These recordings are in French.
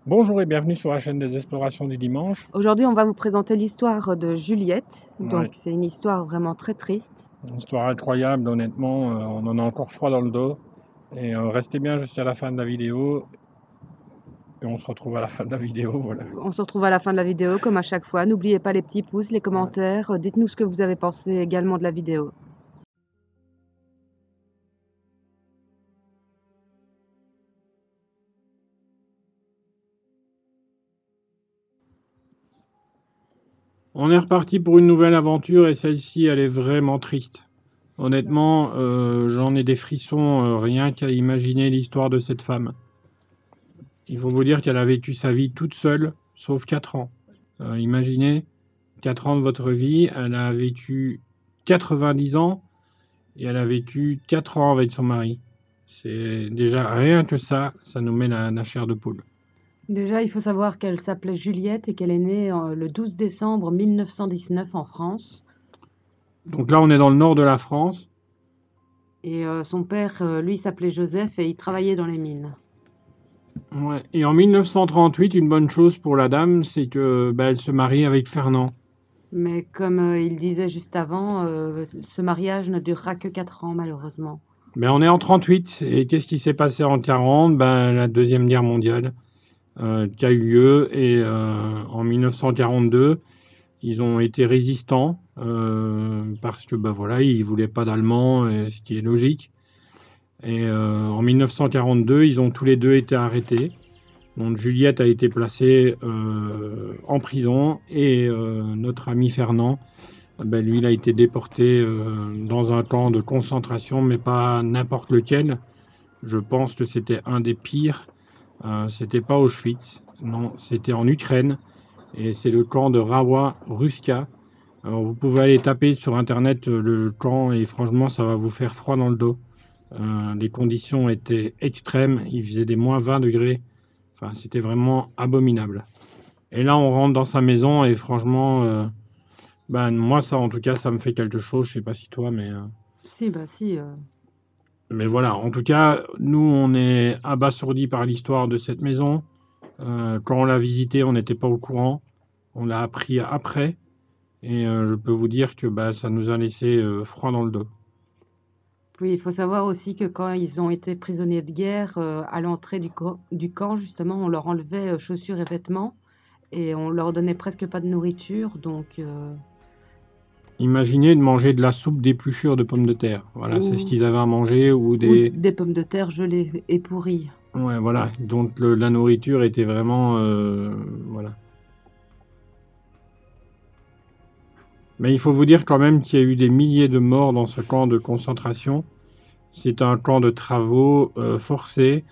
Bonjour et bienvenue sur la chaîne des explorations du dimanche. Aujourd'hui, on va vous présenter l'histoire de Juliette. Donc, Ouais, c'est une histoire vraiment très triste. une histoire incroyable, honnêtement, on en a encore froid dans le dos. Et restez bien jusqu'à la fin de la vidéo. Et on se retrouve à la fin de la vidéo, voilà. On se retrouve à la fin de la vidéo, comme à chaque fois. N'oubliez pas les petits pouces, les Ouais. commentaires. Dites-nous ce que vous avez pensé également de la vidéo. On est reparti pour une nouvelle aventure et celle-ci, elle est vraiment triste. Honnêtement, j'en ai des frissons rien qu'à imaginer l'histoire de cette femme. Il faut vous dire qu'elle a vécu sa vie toute seule, sauf 4 ans. Imaginez, 4 ans de votre vie, elle a vécu 90 ans et elle a vécu 4 ans avec son mari. C'est déjà rien que ça nous met la chair de poule. Déjà, il faut savoir qu'elle s'appelait Juliette et qu'elle est née le 12 décembre 1919 en France. Donc là, on est dans le nord de la France. Et son père, lui, s'appelait Joseph et il travaillait dans les mines. Ouais. Et en 1938, une bonne chose pour la dame, c'est que elle se marie avec Fernand. Mais comme il disait juste avant, ce mariage ne durera que 4 ans, malheureusement. On est en 38 et qu'est-ce qui s'est passé en 40? La Deuxième Guerre mondiale qui a eu lieu et en 1942, ils ont été résistants parce que voilà, ils voulaient pas d'Allemands, ce qui est logique. Et en 1942, ils ont tous les deux été arrêtés. Donc Juliette a été placée en prison et notre ami Fernand, lui, il a été déporté dans un camp de concentration, mais pas n'importe lequel. Je pense que c'était un des pires. C'était pas Auschwitz, non, c'était en Ukraine et c'est le camp de Rawa-Ruska. Alors vous pouvez aller taper sur internet le camp et franchement ça va vous faire froid dans le dos. Les conditions étaient extrêmes, il faisait des moins 20 degrés, enfin c'était vraiment abominable. Et là on rentre dans sa maison et franchement, moi ça en tout cas ça me fait quelque chose, je sais pas si toi Si, bah si. mais voilà, en tout cas nous on est abasourdis par l'histoire de cette maison. Quand on l'a visitée on n'était pas au courant, on l'a appris après et je peux vous dire que ça nous a laissé froid dans le dos. Oui, il faut savoir aussi que quand ils ont été prisonniers de guerre, à l'entrée du camp, justement, on leur enlevait chaussures et vêtements et on leur donnait presque pas de nourriture. Donc, Imaginez de manger de la soupe d'épluchures de pommes de terre. Voilà, c'est ce ou, qu'ils avaient à manger ou ou des... des pommes de terre gelées et pourries. Ouais, voilà. Donc la nourriture était vraiment... voilà. Mais il faut vous dire quand même qu'il y a eu des milliers de morts dans ce camp de concentration. C'est un camp de travaux forcés.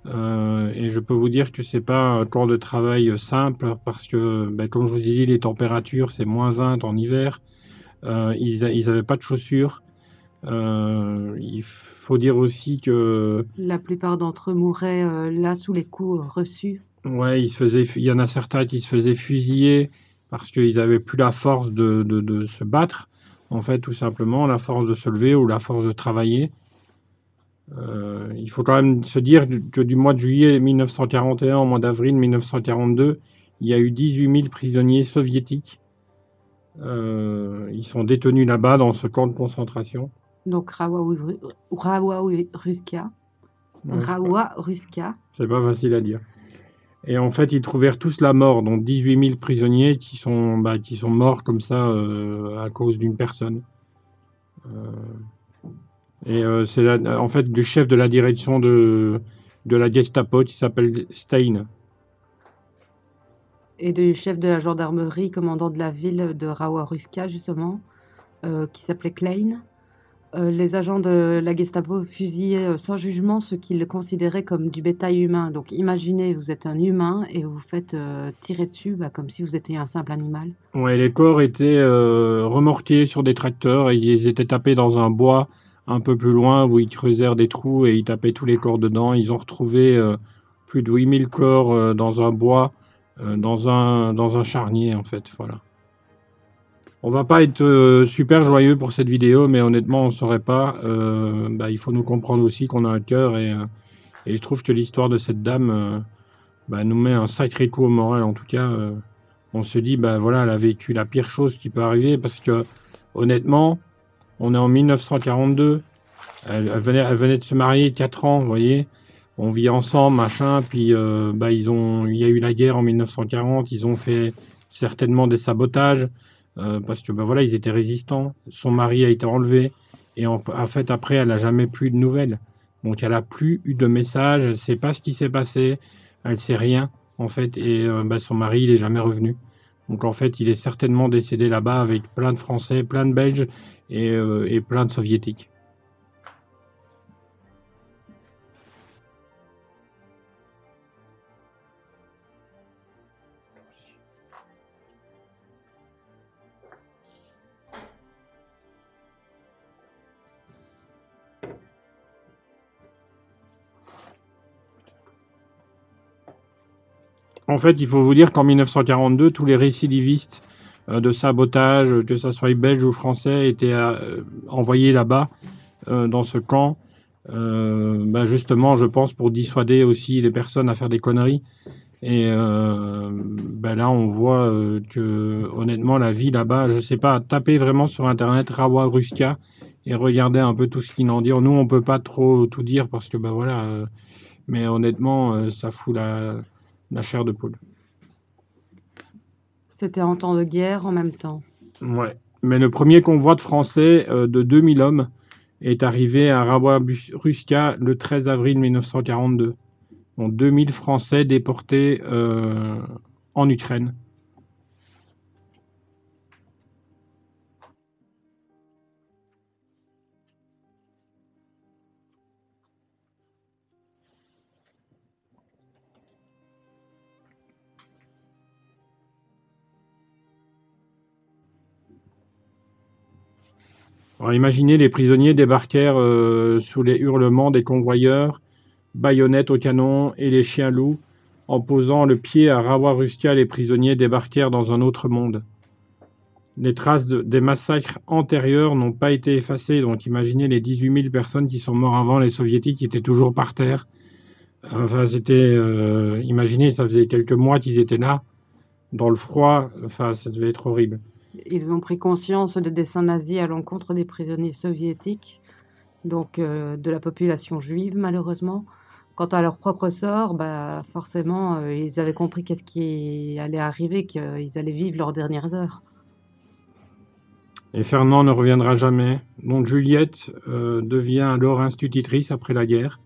Et je peux vous dire que c'est pas un camp de travail simple parce que, comme je vous ai dit, les températures, c'est moins 20 en hiver. Ils avaient pas de chaussures. Il faut dire aussi que La plupart d'entre eux mouraient là sous les coups reçus. ouais, il y en a certains qui se faisaient fusiller parce qu'ils avaient plus la force de se battre, en fait, tout simplement, la force de se lever ou la force de travailler. Il faut quand même se dire que du mois de juillet 1941 au mois d'avril 1942, il y a eu 18 000 prisonniers soviétiques. Ils sont détenus là-bas dans ce camp de concentration. Donc, Rawa-Ruska. Ouais, Rawa-Ruska. c'est pas facile à dire. Et en fait, ils trouvèrent tous la mort, donc 18 000 prisonniers qui sont morts comme ça à cause d'une personne. Et c'est en fait le chef de la direction de la Gestapo qui s'appelle Stein. Et du chef de la gendarmerie, commandant de la ville de Rawa-Ruska, justement, qui s'appelait Klein. Les agents de la Gestapo fusillaient sans jugement ceux qu'ils considéraient comme du bétail humain. Donc imaginez, vous êtes un humain et vous vous faites tirer dessus comme si vous étiez un simple animal. Ouais, les corps étaient remorqués sur des tracteurs et ils étaient tapés dans un bois un peu plus loin où ils creusèrent des trous et ils tapaient tous les corps dedans. Ils ont retrouvé plus de 8 000 corps dans un bois, dans un charnier en fait. Voilà. On va pas être super joyeux pour cette vidéo, mais honnêtement, on saurait pas. Il faut nous comprendre aussi qu'on a un cœur et je trouve que l'histoire de cette dame, bah, nous met un sacré coup au moral. En tout cas, on se dit, bah voilà, elle a vécu la pire chose qui peut arriver parce que, honnêtement, on est en 1942. Elle venait de se marier 4 ans, vous voyez. On vit ensemble, machin. Puis, bah, il y a eu la guerre en 1940. Ils ont fait certainement des sabotages parce que, bah voilà, ils étaient résistants. Son mari a été enlevé et en fait, après, elle n'a jamais plus de nouvelles. Donc, elle a plus eu de messages. Elle sait pas ce qui s'est passé. Elle sait rien en fait. Et bah, son mari, il est jamais revenu. Donc, en fait, il est certainement décédé là-bas avec plein de Français, plein de Belges et plein de Soviétiques. En fait, il faut vous dire qu'en 1942, tous les récidivistes de sabotage, que ce soit belges ou français, étaient envoyés là-bas, dans ce camp, bah justement, je pense, pour dissuader aussi les personnes à faire des conneries. Et bah là, on voit que, honnêtement, la vie là-bas, je sais pas, tapez vraiment sur Internet Rawa Ruska et regardez un peu tout ce qu'ils en disent. Nous, on peut pas trop tout dire parce que, bah voilà, mais honnêtement, ça fout la chair de poule. C'était en temps de guerre en même temps. Ouais. Mais le premier convoi de Français de 2000 hommes est arrivé à Rawa-Ruska le 13 avril 1942. Donc 2000 Français déportés en Ukraine. Alors imaginez, les prisonniers débarquèrent sous les hurlements des convoyeurs, baïonnettes au canon et les chiens loups. En posant le pied à Rawa-Ruska, les prisonniers débarquèrent dans un autre monde. Les traces des massacres antérieurs n'ont pas été effacées, donc imaginez les 18 000 personnes qui sont mortes avant, les soviétiques qui étaient toujours par terre. Enfin, c'était, imaginez, ça faisait quelques mois qu'ils étaient là, dans le froid, enfin, ça devait être horrible. Ils ont pris conscience des dessins nazis à l'encontre des prisonniers soviétiques, donc de la population juive malheureusement. Quant à leur propre sort, bah, forcément, ils avaient compris qu'est-ce qui allait arriver, qu'ils allaient vivre leurs dernières heures. Et Fernand ne reviendra jamais. Donc Juliette devient alors institutrice après la guerre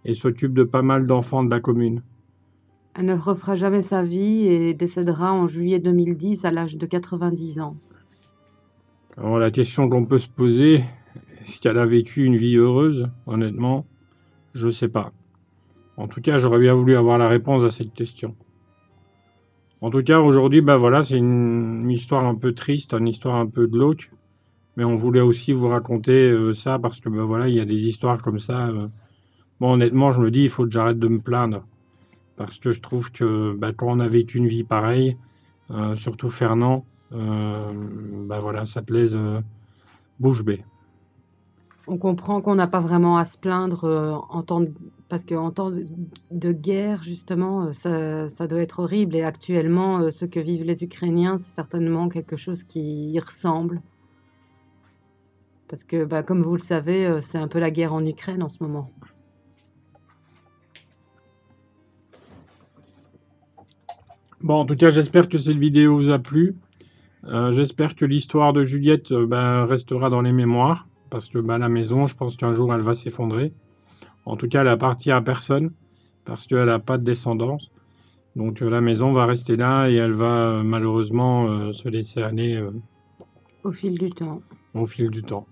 et s'occupe de pas mal d'enfants de la commune. Elle ne refera jamais sa vie et décédera en juillet 2010 à l'âge de 90 ans. Alors la question qu'on peut se poser, est-ce qu'elle a vécu une vie heureuse? Honnêtement, je sais pas. En tout cas, j'aurais bien voulu avoir la réponse à cette question. En tout cas, aujourd'hui, bah voilà, c'est une histoire un peu triste, une histoire un peu glauque, mais on voulait aussi vous raconter ça parce que bah voilà, il y a des histoires comme ça. Bon, honnêtement, je me dis, il faut que j'arrête de me plaindre parce que je trouve que bah, quand on a vécu une vie pareille, surtout Fernand, bah voilà, ça te laisse bouche bée. On comprend qu'on n'a pas vraiment à se plaindre parce qu'en temps de guerre, justement, ça doit être horrible. Et actuellement, ce que vivent les Ukrainiens, c'est certainement quelque chose qui y ressemble. Parce que, bah, comme vous le savez, c'est un peu la guerre en Ukraine en ce moment. Bon, en tout cas, j'espère que cette vidéo vous a plu. J'espère que l'histoire de Juliette bah, restera dans les mémoires parce que bah, la maison, je pense qu'un jour, elle va s'effondrer. En tout cas, elle appartient à personne parce qu'elle n'a pas de descendance. Donc la maison va rester là et elle va malheureusement se laisser aller Au fil du temps. au fil du temps.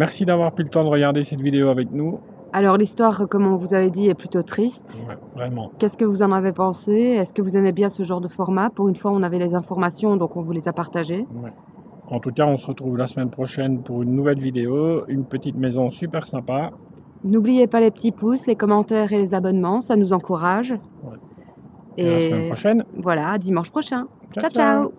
Merci d'avoir pris le temps de regarder cette vidéo avec nous. Alors l'histoire, comme on vous avait dit, est plutôt triste. Ouais, vraiment. Qu'est-ce que vous en avez pensé? Est-ce que vous aimez bien ce genre de format? Pour une fois, on avait les informations, donc on vous les a partagées. Ouais. En tout cas, on se retrouve la semaine prochaine pour une nouvelle vidéo. Une petite maison super sympa. N'oubliez pas les petits pouces, les commentaires et les abonnements, ça nous encourage. Ouais. Et à la semaine prochaine. Voilà, à dimanche prochain. Ciao, Ciao, ciao.